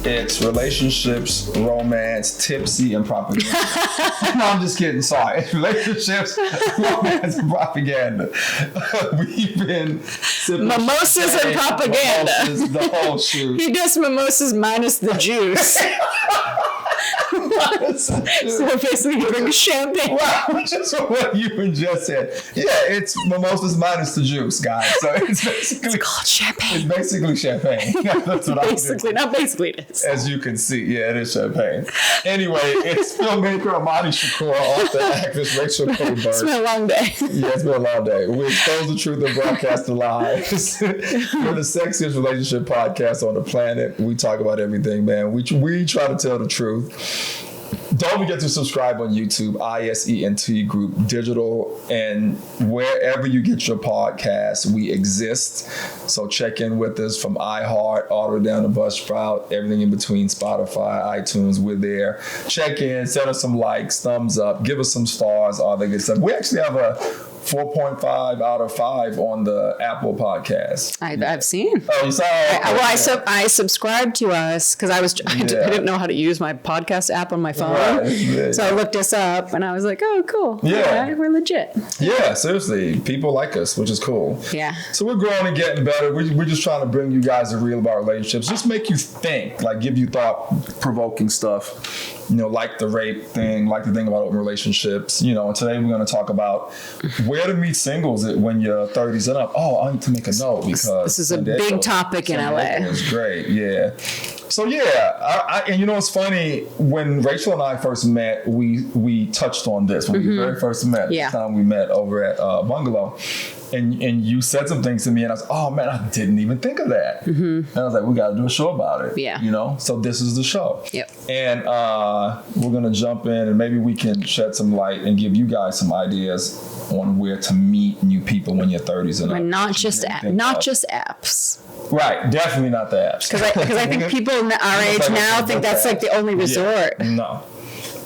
It's relationships, romance, tipsy, and propaganda. No, I'm just kidding. Sorry. It's relationships, romance, and propaganda. We've been mimosas and propaganda. Mimosas, the whole shoot. He does mimosas minus the juice. So basically you drink champagne. Wow, which is what you just said. Yeah, it's mimosas minus the juice, guys. So it's called champagne. It's basically champagne. That's what basically, not basically it is. As you can see, yeah, it is champagne. Anyway, it's filmmaker Imani, Shakur, author, actress Rachel Burke. It's been a long day. Yeah, it's been a long day. We expose the truth and broadcast the lies. We're the sexiest relationship podcast on the planet. We talk about everything, man. We try to tell the truth. Don't forget to subscribe on YouTube, ISENT Group Digital, and wherever you get your podcasts, we exist. So check in with us from iHeart, all the way down to Buzzsprout, everything in between, Spotify, iTunes, we're there. Check in, send us some likes, thumbs up, give us some stars, all that good stuff. We actually have a 4.5 out of 5 on the Apple podcast. I've seen. Oh, you saw it? I subscribed to us because I didn't know how to use my podcast app on my phone. Right. Yeah, so I looked us up and I was like, oh, cool. Yeah. Right, we're legit. Yeah, seriously. People like us, which is cool. Yeah. So we're growing and getting better. We're just trying to bring you guys the real about relationships. Just make you think, like give you thought-provoking stuff. You know, like the rape thing, like the thing about open relationships. You know, and today we're going to talk about where to meet singles when you're 30s and up. Oh, I need to make a note because this is a big topic in LA. It's great, yeah. So yeah, and you know what's funny? When Rachel and I first met, we touched on this when we very first met. Yeah. The time we met over at Bungalow. And you said some things to me, and I was, oh man, I didn't even think of that. Mm-hmm. And I was like, we got to do a show about it. Yeah. You know, so this is the show. Yep. And we're gonna jump in, and maybe we can shed some light and give you guys some ideas on where to meet new people when you're 30s and up. And not just apps. Right, definitely not the apps. Because I think people our age now think that's like the only resort. Yeah.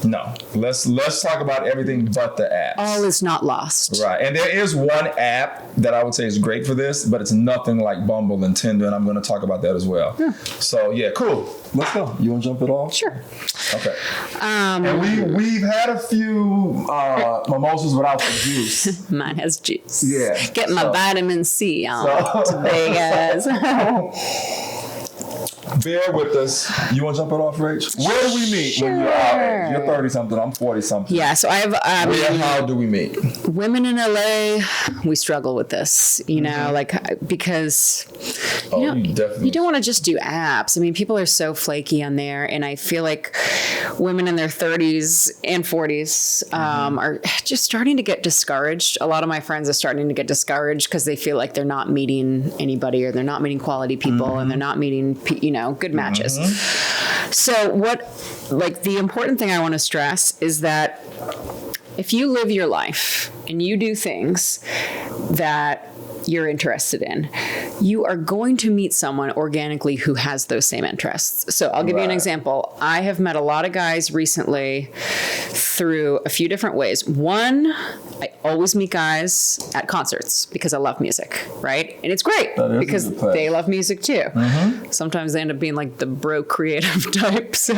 No. Let's talk about everything but the apps. All is not lost. Right. And there is one app that I would say is great for this, but it's nothing like Bumble and Tinder, and I'm going to talk about that as well. Yeah. So, yeah, cool. Let's go. You want to jump it off? Sure. Okay. And we've had a few mimosas without the juice. Mine has juice. Yeah. Get my vitamin C on today, guys. Bear with us. You want to jump it off, Rach? Where do we meet when you're out? You're 30-something. I'm 40-something. Yeah, so I have... how do we meet? Women in LA, we struggle with this, you know, like, because, you don't want to just do apps. I mean, people are so flaky on there, and I feel like women in their 30s and 40s are just starting to get discouraged. A lot of my friends are starting to get discouraged because they feel like they're not meeting anybody, or they're not meeting quality people, and they're not meeting, good matches. So the important thing I want to stress is that if you live your life and you do things that you're interested in, you are going to meet someone organically who has those same interests. So I'll give you an example. I have met a lot of guys recently through a few different ways. One, I always meet guys at concerts because I love music, right? And it's great because they love music too. Sometimes they end up being like the bro creative type, so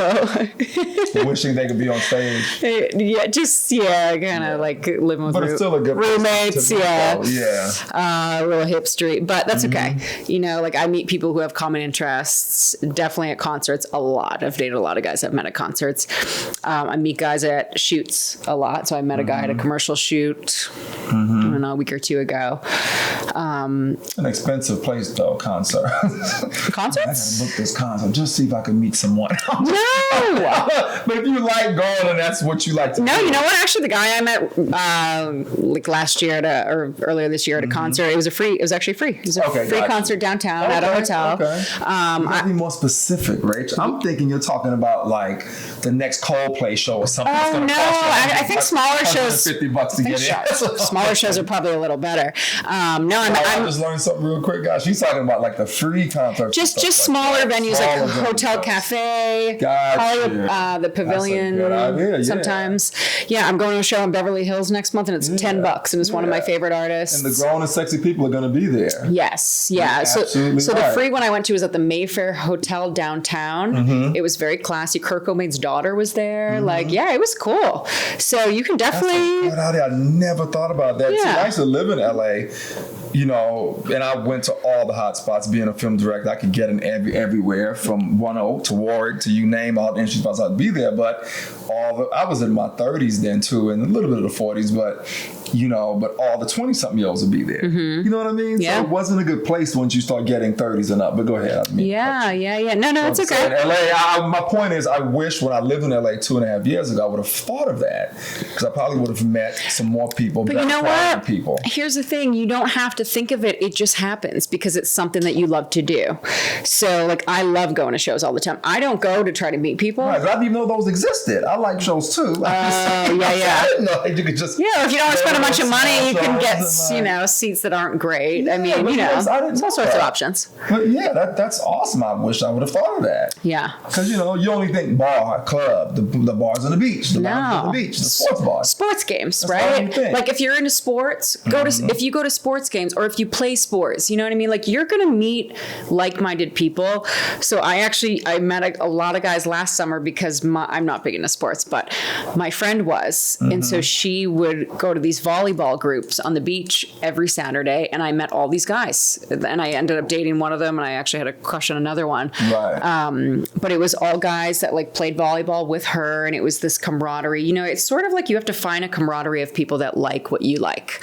wishing they could be on stage. Kind of like living with it's still a good roommates, a little hipstery, but that's okay. Like I meet people who have common interests, definitely at concerts a lot. I've dated a lot of guys I've met at concerts. I meet guys at shoots a lot. So I met a guy at a commercial shoot, I don't know, a week or two ago. An expensive place though, concert. Concerts? I gotta book this concert just see if I can meet someone. No! But if you like going and that's what you like to do. No, you know what? Actually, the guy I met like last year or earlier this year at a concert, it was actually free. It was a free concert downtown at a hotel. Okay. You gotta be more specific, Rach. I'm thinking you're talking about like the next Coldplay show or something. Oh no, I think smaller shows. $50 to get in. Smaller shows are probably a little better. I'm just learned something real quick, guys. She's talking about like the free concerts. Just smaller venues like Hotel Cafe, Hollywood, the Pavilion. That's a good idea, sometimes. Yeah, I'm going to a show in Beverly Hills next month, and it's $10, and it's one of my favorite artists. And the grown and sexy people are going to be there. Yes, yeah. So the free one I went to was at the Mayfair Hotel downtown. It was very classy. Kurt Cobain's daughter was there. Like, it was cool. So you can definitely. That's a good idea. I never thought about that. Yeah. I used to live in LA. You know, and I went to all the hot spots. Being a film director, I could get in everywhere from 1 to Warwick to you name all the industry spots. I'd be there, but I was in my 30s then too, and a little bit of the 40s, but all the 20-something-year-olds would be there. You know what I mean? Yeah. So it wasn't a good place once you start getting 30s and up. But go ahead. No, it's okay. In LA, my point is, I wish when I lived in LA 2.5 years ago, I would have thought of that, because I probably would have met some more people. But you know what? Here's the thing: you don't have to think of it. It just happens because it's something that you love to do. So, like, I love going to shows all the time. I don't go to try to meet people. Right, I didn't even know those existed. I like shows too. I didn't know you could just. Yeah, if you don't spend a bunch of money, you can get seats that aren't great. I mean, there's all sorts of options. But that's awesome. I wish I would have thought of that. Yeah, because you only think bar, club, the bars on the beach, the sports bars, sports games, that's right? Like if you're into sports, if you go to sports games or if you play sports, you know what I mean? Like you're gonna meet like-minded people. So I met a lot of guys last summer because I'm not big into sports, but my friend was, and so she would go to these volleyball groups on the beach every Saturday, and I met all these guys, and I ended up dating one of them, and I actually had a crush on another one. Right. But it was all guys that like played volleyball with her, and it was this camaraderie. It's sort of like you have to find a camaraderie of people that like what you like,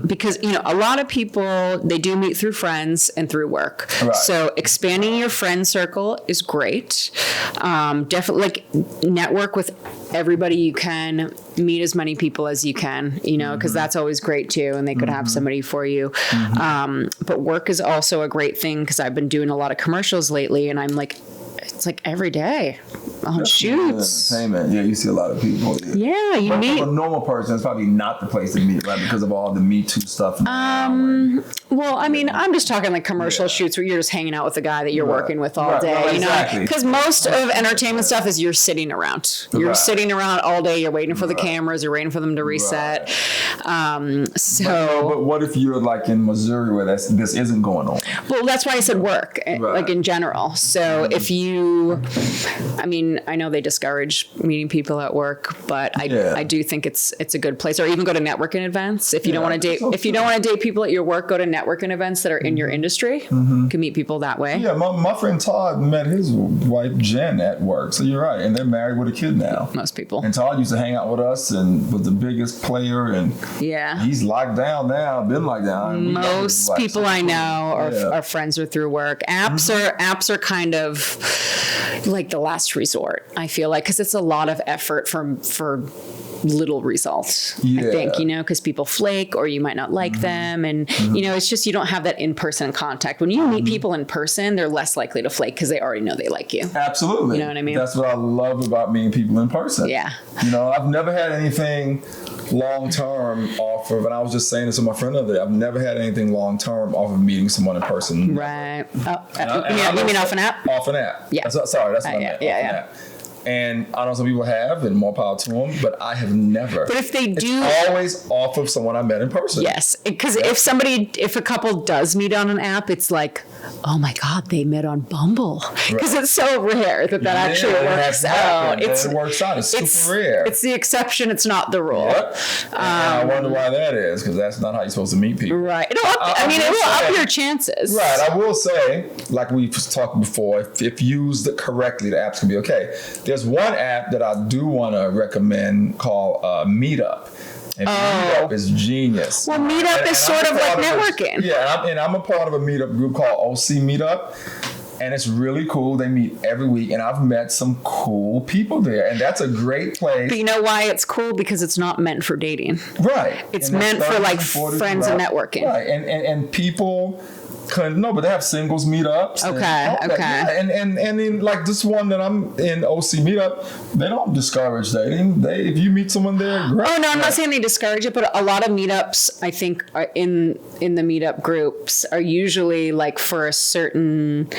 because a lot of people, they do meet through friends and through work. Right. So expanding your friend circle is great. Definitely, like, network with everybody you can, meet as many people as you can, because that's always great too, and they could have somebody for you. But work is also a great thing, because I've been doing a lot of commercials lately, and I'm like, it's like every day on shoots. Entertainment. Yeah, you see a lot of people. Yeah, you meet. For a normal person, it's probably not the place to meet, right? Because of all the Me Too stuff. Well, I mean, I'm just talking like commercial shoots where you're just hanging out with the guy that you're working with all day. Because most of entertainment stuff is you're sitting around. You're sitting around all day. You're waiting for the cameras. You're waiting for them to reset. But what if you're like in Missouri where this isn't going on? Well, that's why I said work, like in general. So if I know they discourage meeting people at work, but I do think it's a good place. Or even go to networking events. If you don't want to date, if you don't want to date people at your work, go to networking events that are in your industry. You can meet people that way. Yeah, my friend Todd met his wife Jen at work. So you're right, and they're married with a kid now. Most people. And Todd used to hang out with us and was the biggest player, and he's locked down now. Been locked down. Most people I know are friends with through work. Apps are kind of like the last resort, I feel like, because it's a lot of effort for little results. I think, because people flake, or you might not like them, and it's just, you don't have that in-person contact. When you meet people in person, they're less likely to flake because they already know they like you. Absolutely. You know what I mean? That's what I love about meeting people in person. Yeah. I've never had anything long-term off of, and I was just saying this to my friend the other day, I've never had anything long-term off of meeting someone in person. Right. You mean off an app? Off an app. Yeah. Sorry, that's what I meant. Yeah. And I know some people have, and more power to them, but I have never. But if they do, it's always off of someone I met in person. Yes, because if a couple does meet on an app, it's like, oh my God, they met on Bumble, because it's so rare that actually works out. It works out. It's super rare. It's the exception. It's not the rule. Yep. And I wonder why that is, because that's not how you're supposed to meet people. Right. It will up your chances. Right. I will say, like we've talked before, if used correctly, the apps can be okay. There's one app that I do want to recommend called Meetup. And Meetup is genius. Well, Meetup is sort of like networking. And I'm a part of a Meetup group called OC Meetup. And it's really cool. They meet every week, and I've met some cool people there, and that's a great place. But you know why it's cool? Because it's not meant for dating. Right. It's meant for like friends and networking. Right. And people No, but they have singles meetups. Okay. Yeah. And in like this one that I'm in, OC meetup, they don't discourage dating. If you meet someone there, great. Oh no, I'm not saying they discourage it, but a lot of meetups, I think, are in the meetup groups are usually like for a certain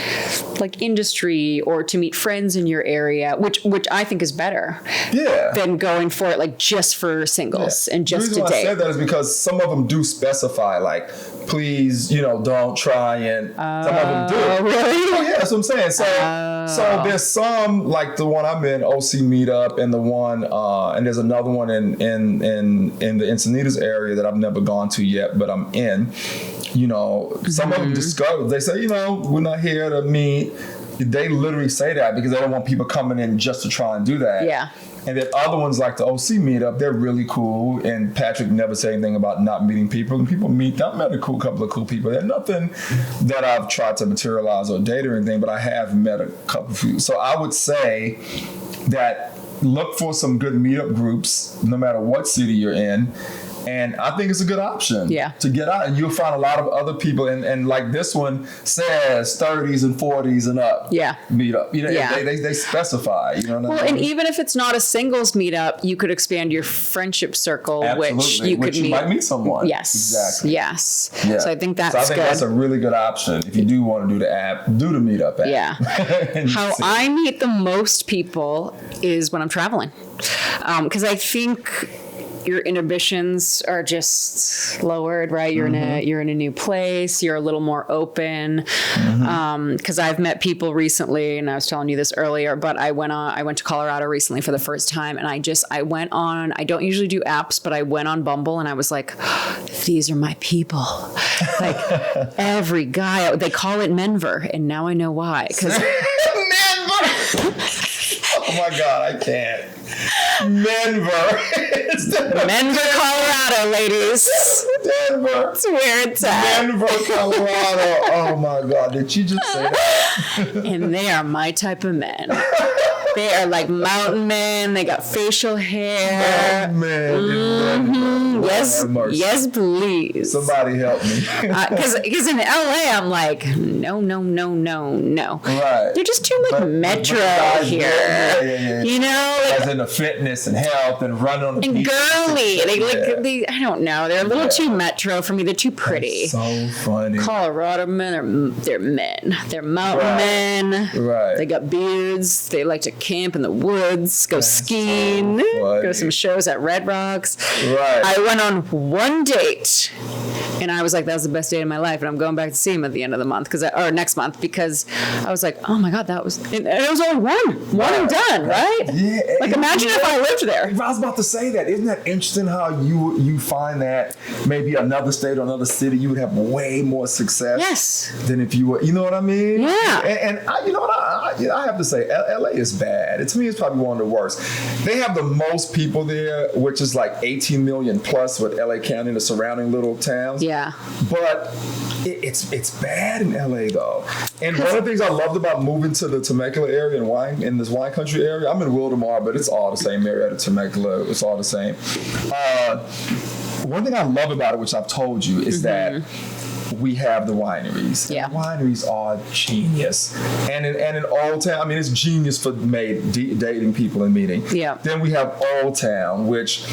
like industry or to meet friends in your area, which I think is better. Yeah. Than going for it like just for singles and just to date. The reason why I said that is because some of them do specify like, please, don't try, and some of them do. Really? Oh, yeah, that's what I'm saying. So there's some, like the one I'm in, OC Meetup, and the one, and there's another one in the Encinitas area that I've never gone to yet, but I'm in. Some of them discover, they say, we're not here to meet. They literally say that because they don't want people coming in just to try and do that. Yeah. And then other ones like the OC meetup, they're really cool. And Patrick never said anything about not meeting people. And people meet. I've met a couple of cool people. There's nothing that I've tried to materialize or date or anything, but I have met a couple of people. So I would say that look for some good meetup groups, no matter what city you're in. And I think it's a good option to get out. And you'll find a lot of other people. And like this one says 30s and 40s and up meetup. They specify. You know what I mean? Well, and even if it's not a singles meetup, you could expand your friendship circle, which you might meet someone. Yes. Exactly. Yes. Yeah. So I think that's good. That's a really good option. If you do want to do the app, do the meetup app. Yeah. How I meet the most people is when I'm traveling. Because I think your inhibitions are just lowered, right? You're in a new place. You're a little more open. Because I've met people recently, and I was telling you this earlier, but I went to Colorado recently for the first time, and I went on. I don't usually do apps, but I went on Bumble, and I was like, these are my people. Like every guy, they call it Menver, and now I know why. Because oh my God, I can't. Menver, Colorado, ladies. Denver. That's where it's at. Denver, Colorado. Oh my God, did you just say that? And they are my type of men. They are like mountain men. They got facial hair. Yes, please. Somebody help me. Because in LA, I'm like, no. Right. They're just too like metro here. Yeah. As in the fitness and health and running on the and beach. Girly. They I don't know. They're a little too metro for me. They're too pretty. That's so funny. Colorado men they're men. They're mountain men. Right. They got beards. They like to camp in the woods, go skiing, go to some shows at Red Rocks. Right. I went on one date, and I was like, that was the best date of my life, and I'm going back to see him at the end of the month, or next month, because I was like, oh my God, and it was only one and done, right? Yeah. Like, imagine if I lived there. I was about to say that. Isn't that interesting how you find that maybe another state or another city, you would have way more success than if you were, you know what I mean? Yeah. And I, you know what, I have to say, LA is bad. To me, it's probably one of the worst. They have the most people there, which is like 18 million plus with LA County and the surrounding little towns. Yeah. But it's bad in LA though. And one of the things I loved about moving to the Temecula area in this wine country area, I'm in Wildomar, but it's all the same area to Temecula. It's all the same. One thing I love about it, which I've told you, is that we have the wineries. Yeah. The wineries are genius. And in Old Town, I mean, it's genius for dating people and meeting. Yeah. Then we have Old Town, which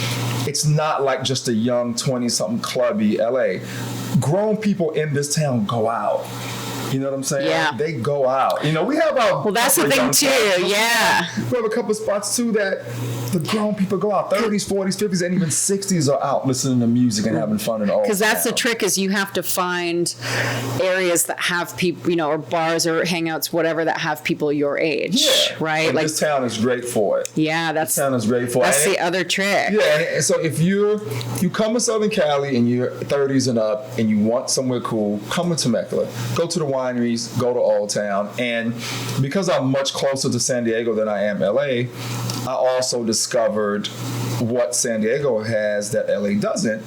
it's not like just a young 20-something clubby LA. Grown people in this town go out. You know what I'm saying? Yeah. They go out. You know, we have our... Well, that's the thing, too. Yeah. We have a couple of spots, too, that the grown people go out. 30s, 40s, 50s, and even 60s are out listening to music and having fun and all. Because that's the trick, is you have to find areas that have people, you know, or bars or hangouts, whatever, that have people your age. Yeah. Right? And like, this town is great for it. Yeah, this town is great for it. That's the other trick. Yeah, and so if you come to Southern Cali and you're 30s and up and you want somewhere cool, come to Temecula. Go to the wineries, go to Old Town. And because I'm much closer to San Diego than I am LA, I also discovered what San Diego has that LA doesn't.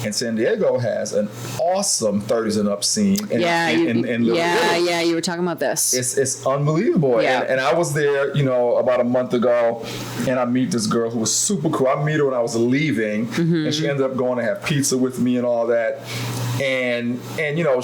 And San Diego has an awesome 30s and up scene. You were talking about this. It's unbelievable. Yeah. And I was there, about a month ago, and I meet this girl who was super cool. I met her when I was leaving, and she ended up going to have pizza with me and all that. And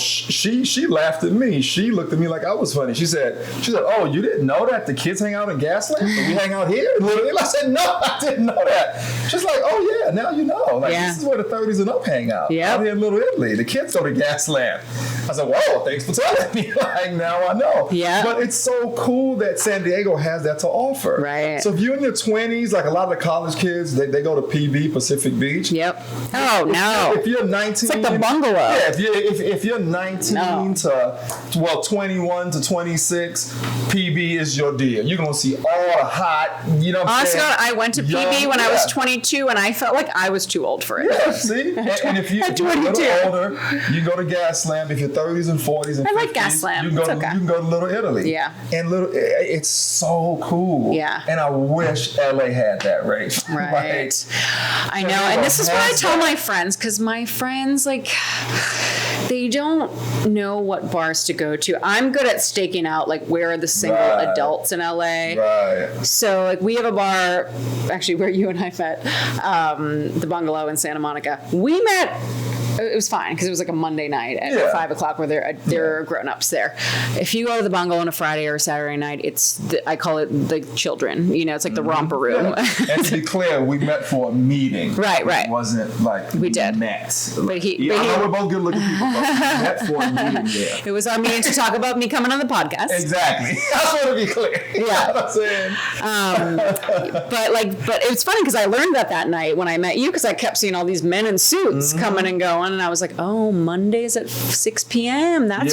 she laughed at me. She looked at me like I was funny. She said, "Oh, you didn't know that the kids hang out in Gaslamp? And we hang out here?" Literally, I said, "No, I didn't know that." She's like, "Oh yeah, now you know. This is where the 30s and up hang out. Out here in Little Italy. The kids go to Gaslamp." I said, "Whoa, thanks for telling me." Like, now I know. Yeah. But it's so cool that San Diego has that to offer. Right. So if you're in your 20s, like a lot of the college kids, they go to PB, Pacific Beach. Yep. Oh, no. If you're 19. It's like the bungalow. Yeah, if you're 19 to 21 to 26, PB is your deal. You're gonna see all the hot, Honestly, I went to PB when I was 22, and I felt like I was too old for it. Yeah, see? And if you're a little older, you go to Gaslamp. If you're 30s and 40s and 50s, like Gaslamp. You can go to Little Italy. Yeah. And it's so cool. Yeah. And I wish LA had that, right? Right. I know. And this is what I tell my friends, because my friends, they don't know what bars to go to. I'm good at staking out, where are the single adults in LA. Right. So, we have a bar, actually, where you and I met, the Bungalow in Santa Monica. We met. It was fine because it was like a Monday night at 5 o'clock where there are grown-ups there. If you go to the Bungalow on a Friday or a Saturday night, I call it the children. It's like the romper room. Yeah. And to be clear, we met for a meeting. Right. It wasn't like we did. met. But I know we're both good-looking people, but we met for a meeting there. It was our meeting to talk about me coming on the podcast. Exactly. I just want to be clear. Yeah. You know what I'm saying? But it was funny because I learned that night when I met you, because I kept seeing all these men in suits coming and going, and I was like, oh, Mondays at 6 p.m. That's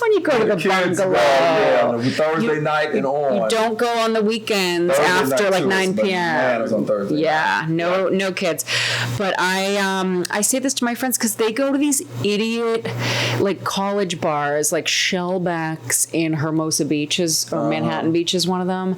when you go to the Bungalow. On Thursday night and on. You don't go on the weekends after 9 p.m. Man, it was on Thursday. Yeah, no kids. But I say this to my friends because they go to these idiot college bars like Shellback's in Hermosa Beach or Manhattan Beach is one of them,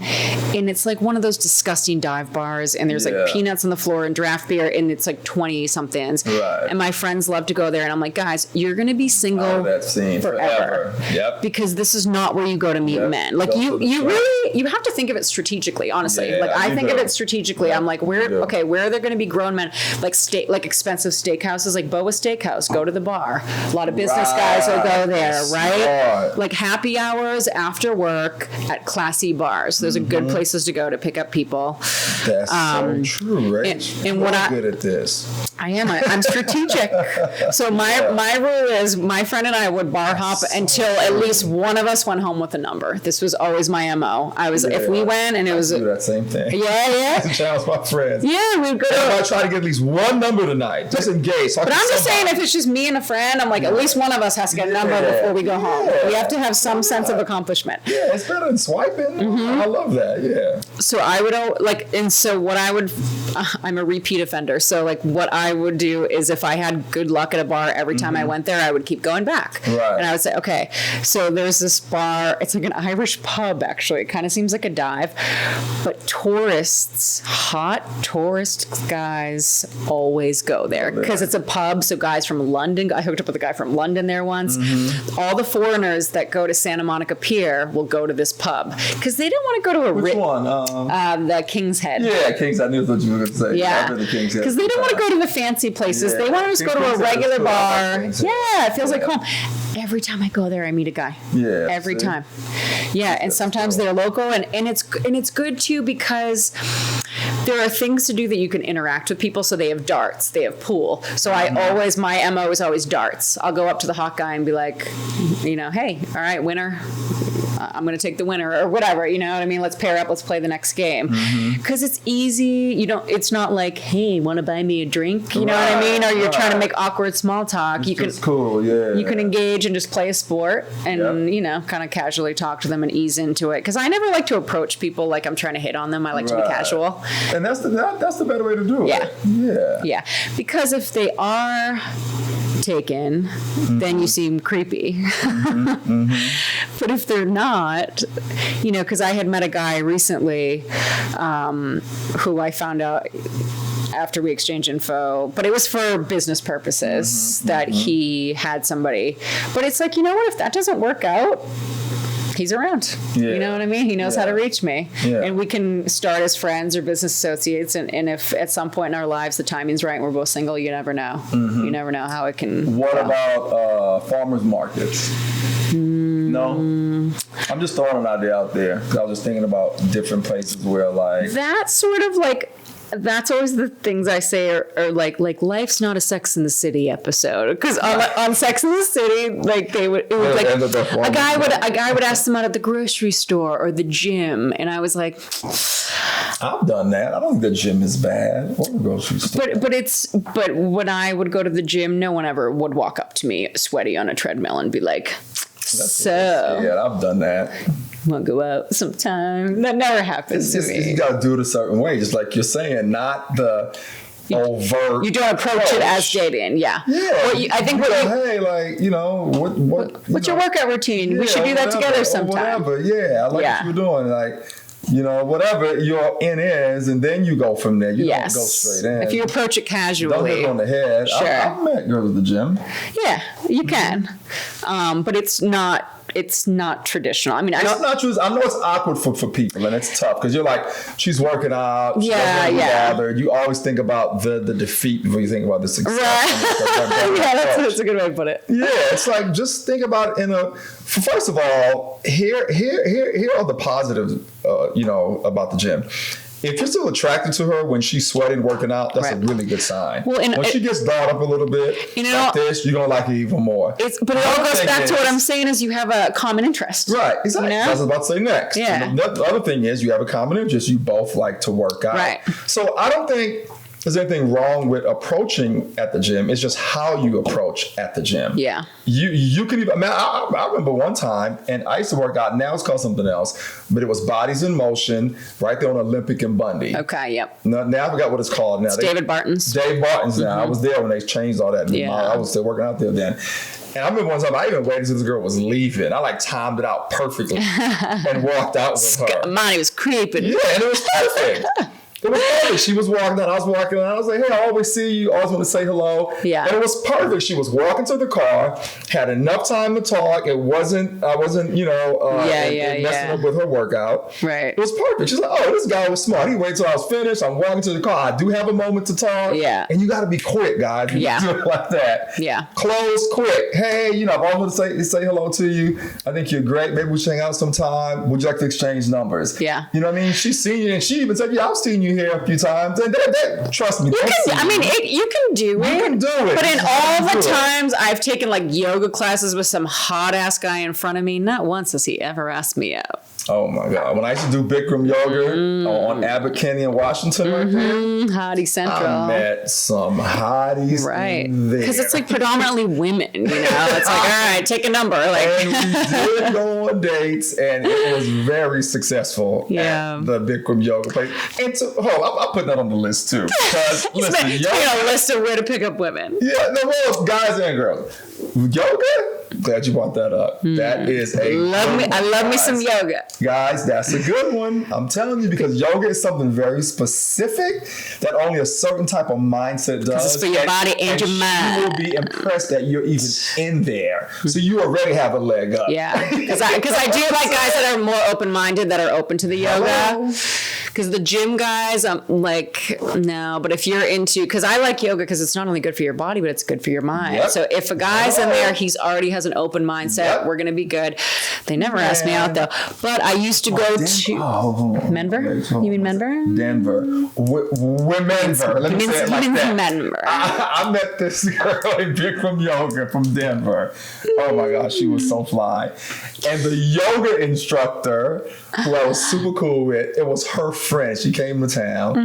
and it's one of those disgusting dive bars, and there's peanuts on the floor and draft beer, and it's 20 somethings. Right. And my friends love to go there, and I'm like, guys, you're gonna be single forever. Yep. Because this is not where you go to meet men. You have to think of it strategically, honestly. I think of it strategically. I'm like, where are there gonna be grown men expensive steakhouses like Boa Steakhouse? Go to the bar. A lot of business guys will go there, right? Like happy hours after work at classy bars. Those are good places to go to pick up people. That's so true, right? And I'm good at this. I am. I'm strategic. So my rule is my friend and I would bar hop until at least one of us went home with a number. This was always my MO. If we went and it was do that same thing. Yeah. To challenge my friends. Yeah, we'd go. I try to get at least one number tonight, just in case. But I'm just saying, if it's just me and a friend, I'm like, at least one of us has to get a number before we go home. We have to have some sense of accomplishment. Yeah, it's better than swiping. I love that. Yeah. So I would I'm a repeat offender. So what I would do is if I had good luck at a bar every time I went there, I would keep going back. Right. And I would say, okay, so there's this bar. It's like an Irish pub, actually. It kind of seems like a dive. But hot tourist guys always go there because it's a pub. So guys from London, I hooked up with a guy from London there once. All the foreigners that go to Santa Monica Pier will go to this pub because they didn't want to go to Which one? The King's Head. Yeah, King's Head. I knew what you were going to say. Yeah. Because they didn't want to go to the fancy places. They want to just go to a regular bar. Yeah, it feels like home. Every time I go there, I meet a guy. Yeah. Every time. Yeah, and sometimes they're local, and it's good too because there are things to do that you can interact with people. So they have darts, they have pool. So my MO is always darts. I'll go up to the hot guy and be like, hey, all right, winner. I'm going to take the winner or whatever, you know what I mean? Let's pair up. Let's play the next game. Because it's easy. It's not like, hey, want to buy me a drink? You know what I mean? Or you're trying to make awkward small talk. It's cool, yeah. You can engage and just play a sport and, kind of casually talk to them and ease into it. Because I never like to approach people like I'm trying to hit on them. I like to be casual. And that's the better way to do it. Yeah. Because if they are taken, then you seem creepy. But if they're not, because I had met a guy recently who I found out after we exchanged info, but it was for business purposes that he had somebody. But it's like, you know what, if that doesn't work out, he's around. Yeah. You know what I mean? He knows how to reach me. Yeah. And we can start as friends or business associates. And if at some point in our lives the timing's right and we're both single, you never know. You never know how it can What about farmers markets? No? I'm just throwing an idea out there. 'Cause I was just thinking about different places where like... That's sort of like... That's always the things I say are like life's not a Sex in the City episode, because on Sex in the City, like it was like a guy would ask them out at the grocery store or the gym, and I was like, I've done that. I don't think the gym is bad or the grocery store. But when I would go to the gym, no one ever would walk up to me sweaty on a treadmill and be like, yeah, I've done that. Want to go out sometime? That never happens to me. You got to do it a certain way, just like you're saying, not the overt. You don't approach it as dating, yeah. I think hey, like, you know, what's your workout routine? Yeah, we should do that together sometime. Whatever, yeah, I like what you're doing, like. You know, whatever your in is, and then you go from there. You don't go straight in. If you approach it casually. Don't hit it on the head. Sure. I've met girls at the gym. Yeah, you can. But it's not traditional. I mean, it's not true. I know it's awkward for people, and it's tough because you're like, she's working out. Bothered. You always think about the defeat before you think about the success. Right. That's a good way to put it. Yeah, it's like, just think about it first of all, here are the positives, about the gym. If you're still attracted to her when she's sweating, working out, that's a really good sign. Well, when she gets dolled up a little bit like this, you're going to like her even more. But it all goes back to what I'm saying is you have a common interest. Right, exactly. That's what I was about to say next. Yeah. The other thing is you have a common interest. You both like to work out. Right. So I don't think there's anything wrong with approaching at the gym. It's just how you approach at the gym. Yeah. You can even, I remember one time, and I used to work out, now it's called something else, but it was Bodies in Motion right there on Olympic and Bundy. Okay, yep. Now I forgot what it's called now. It's David Barton's. Dave Barton's now. I was there when they changed all that. Yeah. I was still working out there then. And I remember one time I even waited until this girl was leaving. I timed it out perfectly and walked out with her. Imani was creeping. Yeah, and it was perfect. It was perfect. She was walking out. I was walking out. I was like, hey, I always see you. Always want to say hello. Yeah. And it was perfect. She was walking to the car, had enough time to talk. I wasn't, messing up with her workout. Right. It was perfect. She's like, oh, this guy was smart. He waited till I was finished. I'm walking to the car. I do have a moment to talk. Yeah. And you got to be quick, guys. You do it like that. Yeah. Close, quick. Hey, if I want to say hello to you, I think you're great. Maybe we should hang out sometime. Would you like to exchange numbers? Yeah. You know what I mean? She's seen you, and she even said, I've seen you here a few times. And trust me. You can do it. You can do it. But in all the times I've taken yoga classes with some hot ass guy in front of me, not once has he ever asked me out. Oh my God. When I used to do Bikram yoga on Abbott Kinney in Washington right there. Hottie Central. I met some hotties there. Because it's predominantly women, It's all right, take a number. And we did go on dates, and it was very successful at the Bikram yoga place. And so, I'm putting that on the list too. Because listen, a list of where to pick up women. Yeah, both guys and girls. Yoga? Glad you brought that up. That is I love me some yoga. Guys, that's a good one. I'm telling you, because yoga is something very specific that only a certain type of mindset does. It's for your body and your mind. You will be impressed that you're even in there. So you already have a leg up. Yeah, because I do like guys that are more open-minded, that are open to the yoga. Because the gym guys, I'm like, no. But if you're into, because I like yoga because it's not only good for your body, but it's good for your mind. Yep. So if a guy's in there, he's already has an open mindset. We're gonna be good. They never asked me out though. But I used to go to Menver. You mean Menver? Denver. Womenver. Let me say it like that. Menver. I met this girl in Bikram yoga from Denver. Oh my gosh, she was so fly. And the yoga instructor, who I was super cool with, it was her friend. She came to town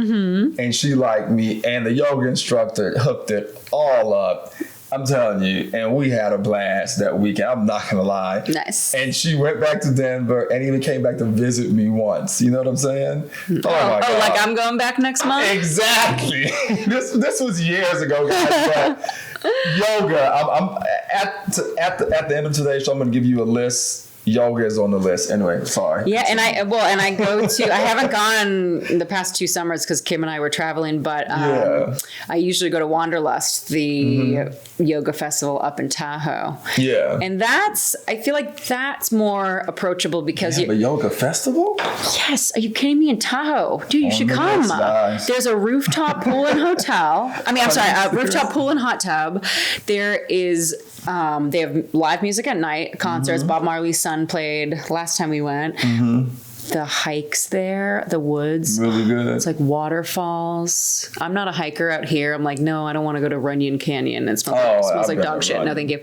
and she liked me, and the yoga instructor hooked it all up. I'm telling you, and we had a blast that weekend. I'm not gonna lie. Nice. And she went back to Denver and even came back to visit me once. You know what I'm saying? Oh my God. Like I'm going back next month? Exactly. This was years ago, guys. But yoga. I'm at the end of today's show, I'm gonna give you a list yoga is on the list. Anyway, sorry. Yeah, and I haven't gone in the past 2 summers because Kim and I were traveling, but I usually go to Wanderlust, the yoga festival up in Tahoe. Yeah. And I feel like that's more approachable because you have a yoga festival? Yes. Are you kidding me? In Tahoe? Dude, you should come. Nice. There's a rooftop pool and hotel. Rooftop pool and hot tub. There is... they have live music at night, concerts. Bob Marley's son played last time we went. The hikes there, the woods. Really good. It's like waterfalls. I'm not a hiker out here. I'm like, no, I don't want to go to Runyon Canyon. It smells like dog shit. No, thank you.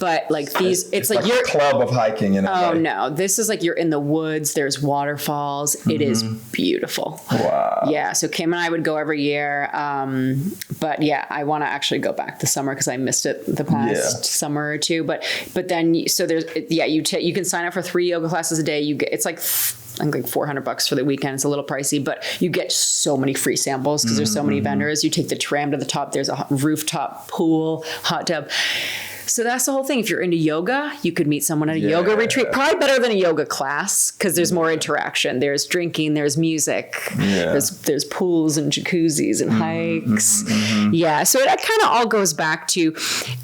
But like these, it's like you're a club of hiking. No, this is like you're in the woods. There's waterfalls. It is beautiful. Wow. Yeah. So Kim and I would go every year. But yeah, I want to actually go back this summer because I missed it the past summer or two. But then you can sign up for 3 yoga classes a day. It's like, I think like $400 for the weekend. It's a little pricey, but you get so many free samples because there's so many vendors. You take the tram to the top. There's a rooftop pool, hot tub. So that's the whole thing. If you're into yoga, you could meet someone at a yoga retreat. Probably better than a yoga class because there's more interaction. There's drinking, there's music, there's pools and jacuzzis and hikes. Yeah. So it kind of all goes back to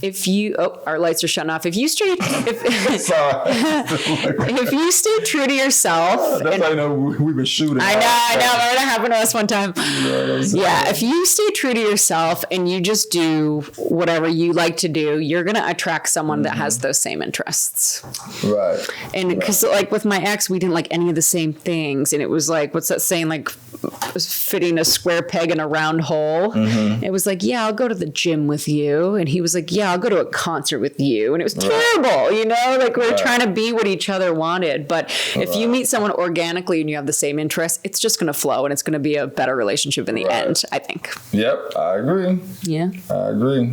if you, our lights are shutting off. If you stay true to yourself. That's how I know we've been shooting. I know. Remember that happened to us one time. If you stay true to yourself and you just do whatever you like to do, you're going to attract someone that has those same interests. Right. And because like with my ex, we didn't like any of the same things. And it was like, what's that saying? Like fitting a square peg in a round hole. It was like, yeah, I'll go to the gym with you. And he was like, yeah, I'll go to a concert with you. And it was terrible, like we were trying to be what each other wanted. But if you meet someone organically and you have the same interests, it's just going to flow and it's going to be a better relationship in the end, I think. Yep, I agree. Yeah. I agree.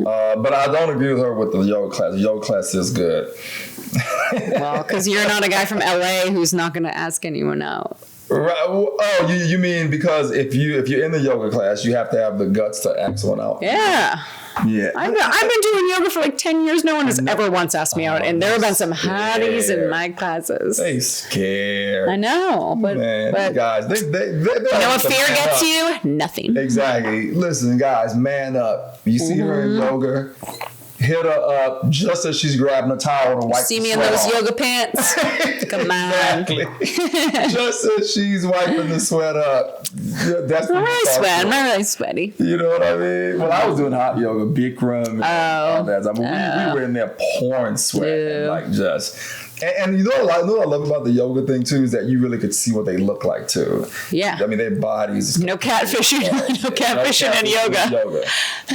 But I don't agree with her with the yoga class. The yoga class is good. Well, because you're not a guy from LA who's not going to ask anyone out. Right. Oh, you mean because if you're in the yoga class, you have to have the guts to ask someone out. Yeah. Yeah. I've been doing yoga for like 10 years. No one has ever once asked me out. And there have been some hotties in my classes. They scared. I know. But guys, they what fear gets you? Nothing. Exactly. Listen, guys, man up. You see her in yoga. Hit her up just as she's grabbing a towel to wipe see me in those yoga pants? Come on. Exactly. Just as she's wiping the sweat up. That's I'm really sweaty. You know what I mean? Well, I was doing hot yoga, Bikram, and all that. I mean, we were in there pouring sweat and like just... And you know what I love about the yoga thing too is that you really could see what they look like too. Yeah. I mean, their bodies. No catfishing. No catfishing in yoga.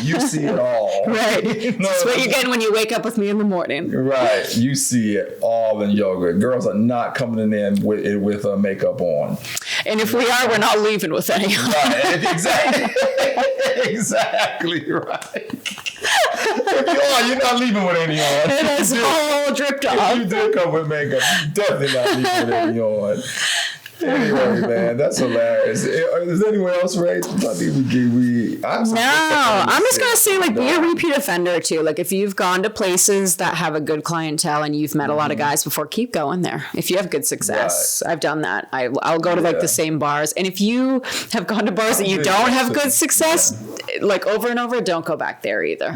You see it all. Right. That's what you're getting when you wake up with me in the morning. Right. You see it all in yoga. Girls are not coming in with makeup on. And if we are, we're not leaving with any on. Right. Exactly. Exactly right. If you are, you're not leaving with any on. It is all dripped off. If you did come with makeup, you definitely not leaving with any on. Anyway, man, that's hilarious. Is there anywhere else, Ray? I'm just going to say, like, be a repeat offender, too. Like, if you've gone to places that have a good clientele and you've met a lot of guys before, keep going there. If you have good success. I've done that. I'll go to, like, the same bars. And if you have gone to bars that you don't have good success, like, over and over, don't go back there either.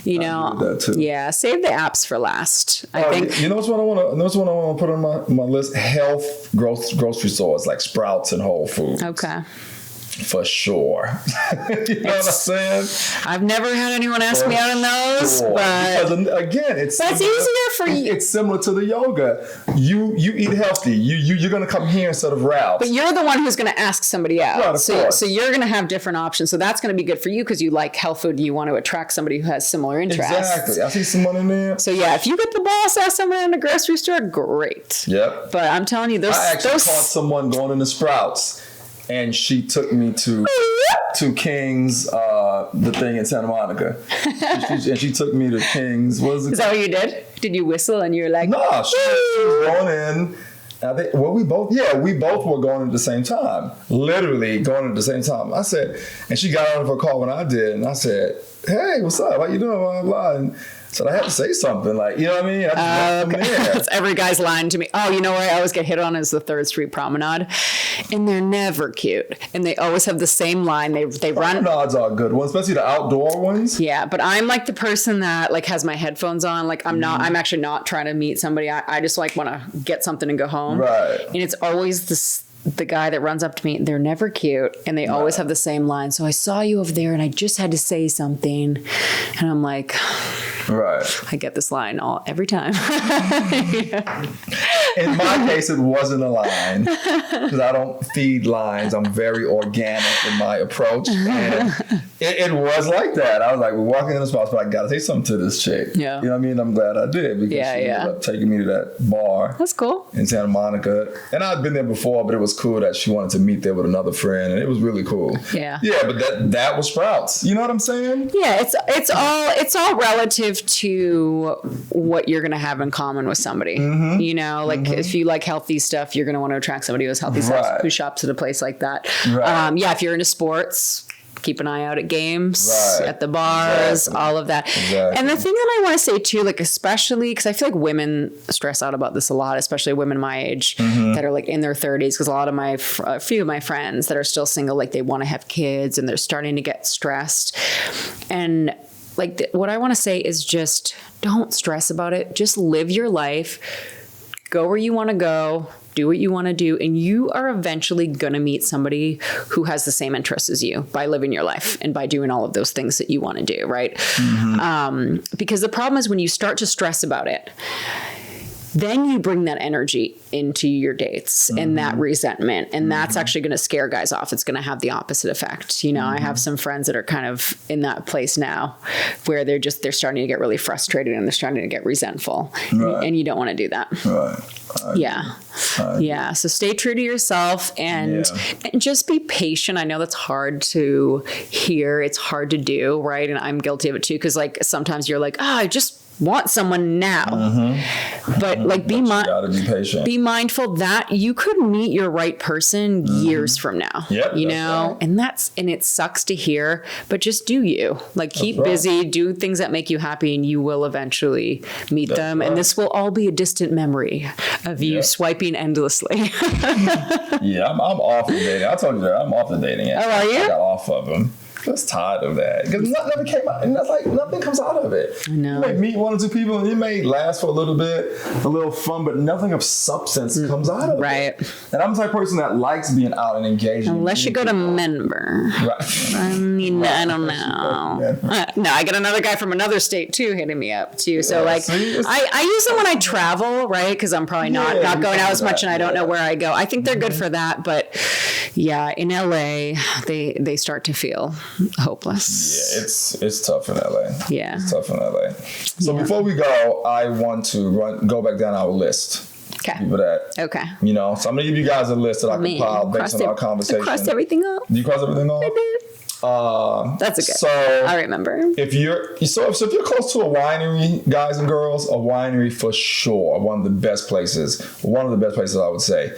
You know? That too. Yeah, save the apps for last, I think. You know what I want to put on my list? Health grocery stores like Sprouts and Whole Foods. Okay. For sure. You know what I'm saying? I've never had anyone ask me out in those, but because again, it's easier for you. It's similar to the yoga. You eat healthy. You're gonna come here instead of Ralph's. But you're the one who's gonna ask somebody out. Right, so you're gonna have different options. So that's gonna be good for you because you like health food. You want to attract somebody who has similar interests. Exactly. I see someone in there. So yeah, if you get the balls to ask someone in the grocery store, great. Yep. But I'm telling you, I actually caught someone going into Sprouts. And she took me to King's, the thing in Santa Monica. And she took me to King's. What is it? Is that what you did? Did you whistle and you were like... No, she was going in. I think, we both were going at the same time. Literally going at the same time. I said, and she got on her call when I did, and I said, hey, what's up? How you doing? Blah, blah, blah. And so I had to say something, like, you know what I mean? That's every guy's lying to me. Oh, you know where I always get hit on is the 3rd Street Promenade, and they're never cute, and they always have the same line. They run. Promenades are good ones, especially the outdoor ones. Yeah, but I'm like the person that like has my headphones on. Like I'm actually not trying to meet somebody. I just like want to get something and go home. Right. And it's always the guy that runs up to me. They're never cute, and they always have the same line. So I saw you over there, and I just had to say something, and I'm like. Right. I get this line every time. Yeah. In my case, it wasn't a line because I don't feed lines. I'm very organic in my approach. And it was like that. I was like, we're walking in the spot, but I got to say something to this chick. Yeah. You know what I mean? I'm glad I did because she ended up taking me to that bar. That's cool. In Santa Monica. And I'd been there before, but it was cool that she wanted to meet there with another friend. And it was really cool. Yeah. Yeah, but that was Sprouts. You know what I'm saying? Yeah, it's all relative to what you're going to have in common with somebody. Mm-hmm. You know, like if you like healthy stuff, you're going to want to attract somebody who has healthy stuff, who shops at a place like that. Right. If you're into sports, keep an eye out at games, at the bars, all of that. Exactly. And the thing that I want to say too, like especially because I feel like women stress out about this a lot, especially women my age that are like in their 30s, because a lot of a few of my friends that are still single, like they want to have kids and they're starting to get stressed. And like what I want to say is just don't stress about it. Just live your life. Go where you want to go. Do what you want to do. And you are eventually going to meet somebody who has the same interests as you by living your life and by doing all of those things that you want to do, right? Because the problem is when you start to stress about it, then you bring that energy into your dates and that resentment. And that's actually going to scare guys off. It's going to have the opposite effect. You know, I have some friends that are kind of in that place now where they're starting to get really frustrated and they're starting to get resentful. Right. And you don't want to do that. Right. Yeah. So stay true to yourself and just be patient. I know that's hard to hear. It's hard to do. Right. And I'm guilty of it too. Cause like sometimes you're like, I just want someone now, but like be patient. Be mindful that you could meet your right person years from now. You know, and it sucks to hear, but just do you like keep busy, do things that make you happy, and you will eventually meet them. And this will all be a distant memory of you swiping endlessly. I'm off of dating. I told you that I'm off the dating. Oh, are you? I got off of them. I was tired of that because nothing came out, and that's like nothing comes out of it. I know. You may meet one or two people, and it may last for a little bit, a little fun, but nothing of substance comes out of it. And I'm the type of person that likes being out and engaged. Unless you go to member. Right. I mean, I don't know. No, I got another guy from another state too hitting me up too. So like, I use them when I travel, right? Because I'm probably not going out as much, and I don't know where I go. I think they're good for that, but in LA, they start to feel hopeless. Yeah, it's tough in LA. Yeah. It's tough in LA. So before we go, I want to go back down our list. Okay. People that, you know, so I'm going to give you guys a list that I compiled based on our conversation. I crossed everything up. Did you cross everything off? I did. That's a good. So I remember. If you're close to a winery, guys and girls, a winery for sure. One of the best places I would say.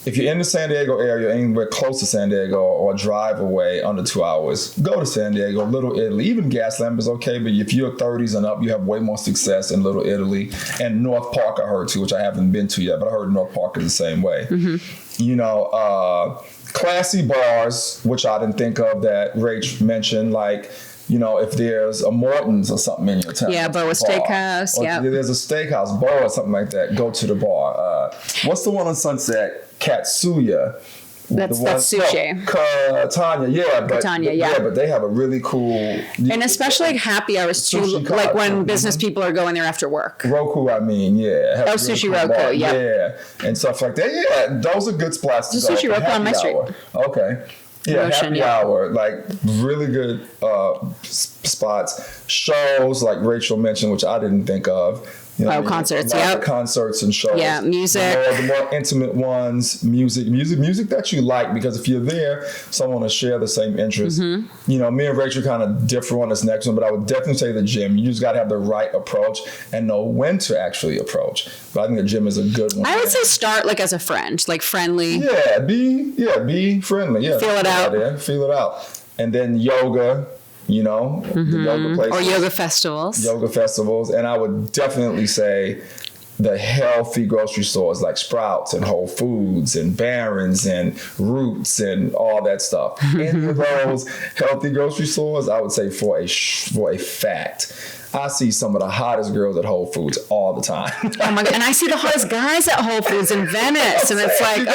If you're in the San Diego area, anywhere close to San Diego or drive away under 2 hours, go to San Diego, Little Italy. Even Gaslamp is okay, but if you're 30s and up, you have way more success in Little Italy. And North Park I heard too, which I haven't been to yet, but I heard North Park is the same way. You know, classy bars, which I didn't think of that Rach mentioned, like, you know, if there's a Morton's or something in your town. Yeah, Boa Steakhouse. Yeah. There's a steakhouse, Boa or something like that. Go to the bar. What's the one on Sunset? Katsuya. That's sushi. Katanya, but they have a really cool. And especially like happy hours too, like when business people are going there after work. Roku, I mean, Sushi Roku, bar. Yeah, and stuff like that. Yeah, those are good spots to go. Sushi Roku on my street. Okay. Yeah, happy hour, like really good spots. Shows like Rachel mentioned, which I didn't think of. You know concerts, concerts and shows. Yeah, music. The more intimate ones, music that you like, because if you're there, someone will share the same interests. Mm-hmm. You know, me and Rachel kind of differ on this next one, but I would definitely say the gym. You just got to have the right approach and know when to actually approach. But I think the gym is a good one. I would say start like as a friend, like friendly. Yeah, be friendly. Yeah, feel it out. Feel it out, and then yoga. You know, the yoga places. Or yoga festivals. And I would definitely say the healthy grocery stores like Sprouts and Whole Foods and Barron's and Roots and all that stuff. Any of those healthy grocery stores, I would say for a fact, I see some of the hottest girls at Whole Foods all the time. Oh my God. And I see the hottest guys at Whole Foods in Venice. And it's like,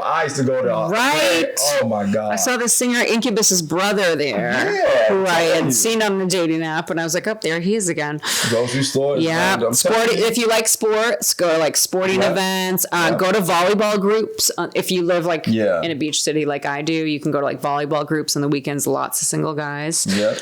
I used to go there. Right? Oh my God. I saw the singer Incubus's brother there, who I had seen on the dating app. And I was like, there he is again. Grocery store. Yeah. If you like sports, go to like sporting events. Go to volleyball groups. If you live like in a beach city like I do, you can go to like volleyball groups on the weekends. Lots of single guys. Yeah.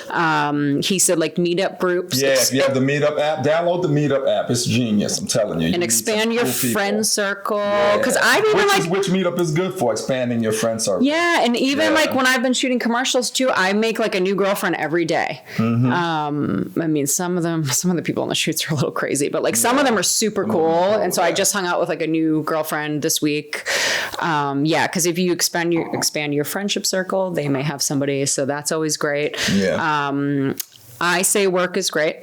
He said like meetup groups. Yeah, if you have the meetup app, download the meetup app. It's genius, I'm telling you. And expand your friend circle. Because I've even which meetup is good for expanding your friend circle. Yeah, and even like when I've been shooting commercials too, I make like a new girlfriend every day. Mm-hmm. I mean, some of the people on the shoots are a little crazy, but like some of them are super cool. And so I just hung out with like a new girlfriend this week. Because if you expand your friendship circle, they may have somebody. So that's always great. Yeah. I say work is great,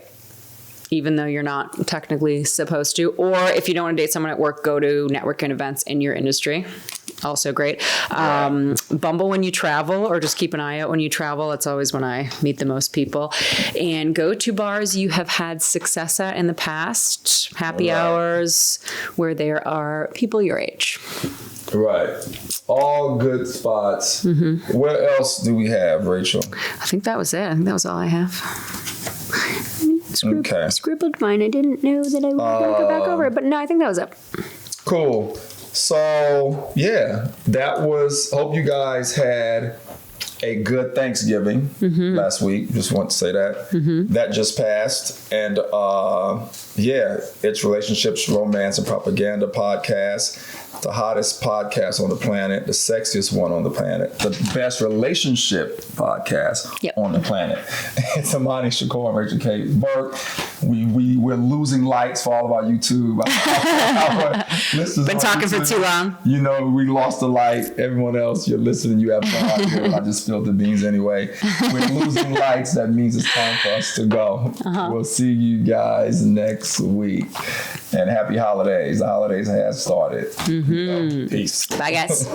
even though you're not technically supposed to. Or if you don't want to date someone at work, go to networking events in your industry. Also great. Bumble when you travel, or just keep an eye out when you travel. That's always when I meet the most people. And go to bars you have had success at in the past, happy hours, where there are people your age. Right. All good spots. Mm-hmm. What else do we have, Rachel? I think that was it. I think that was all I have. I scribbled mine. I didn't know that I was going to go back over it, but no, I think that was it. Cool. So, that was, hope you guys had a good Thanksgiving last week. Just want to say that. That just passed. And it's Relationships, Romance, and Propaganda podcast. The hottest podcast on the planet, the sexiest one on the planet, the best relationship podcast on the planet. It's Imani, Shakur, and Rachel K. Burke. We're losing likes for all of our YouTube. Been talking for too long. You know, we lost a like. Everyone else, you're listening, you have no idea. I just spilled the beans anyway. We're losing likes. That means it's time for us to go. We'll see you guys next week. And happy holidays. The holidays have started. Peace. Bye, guys.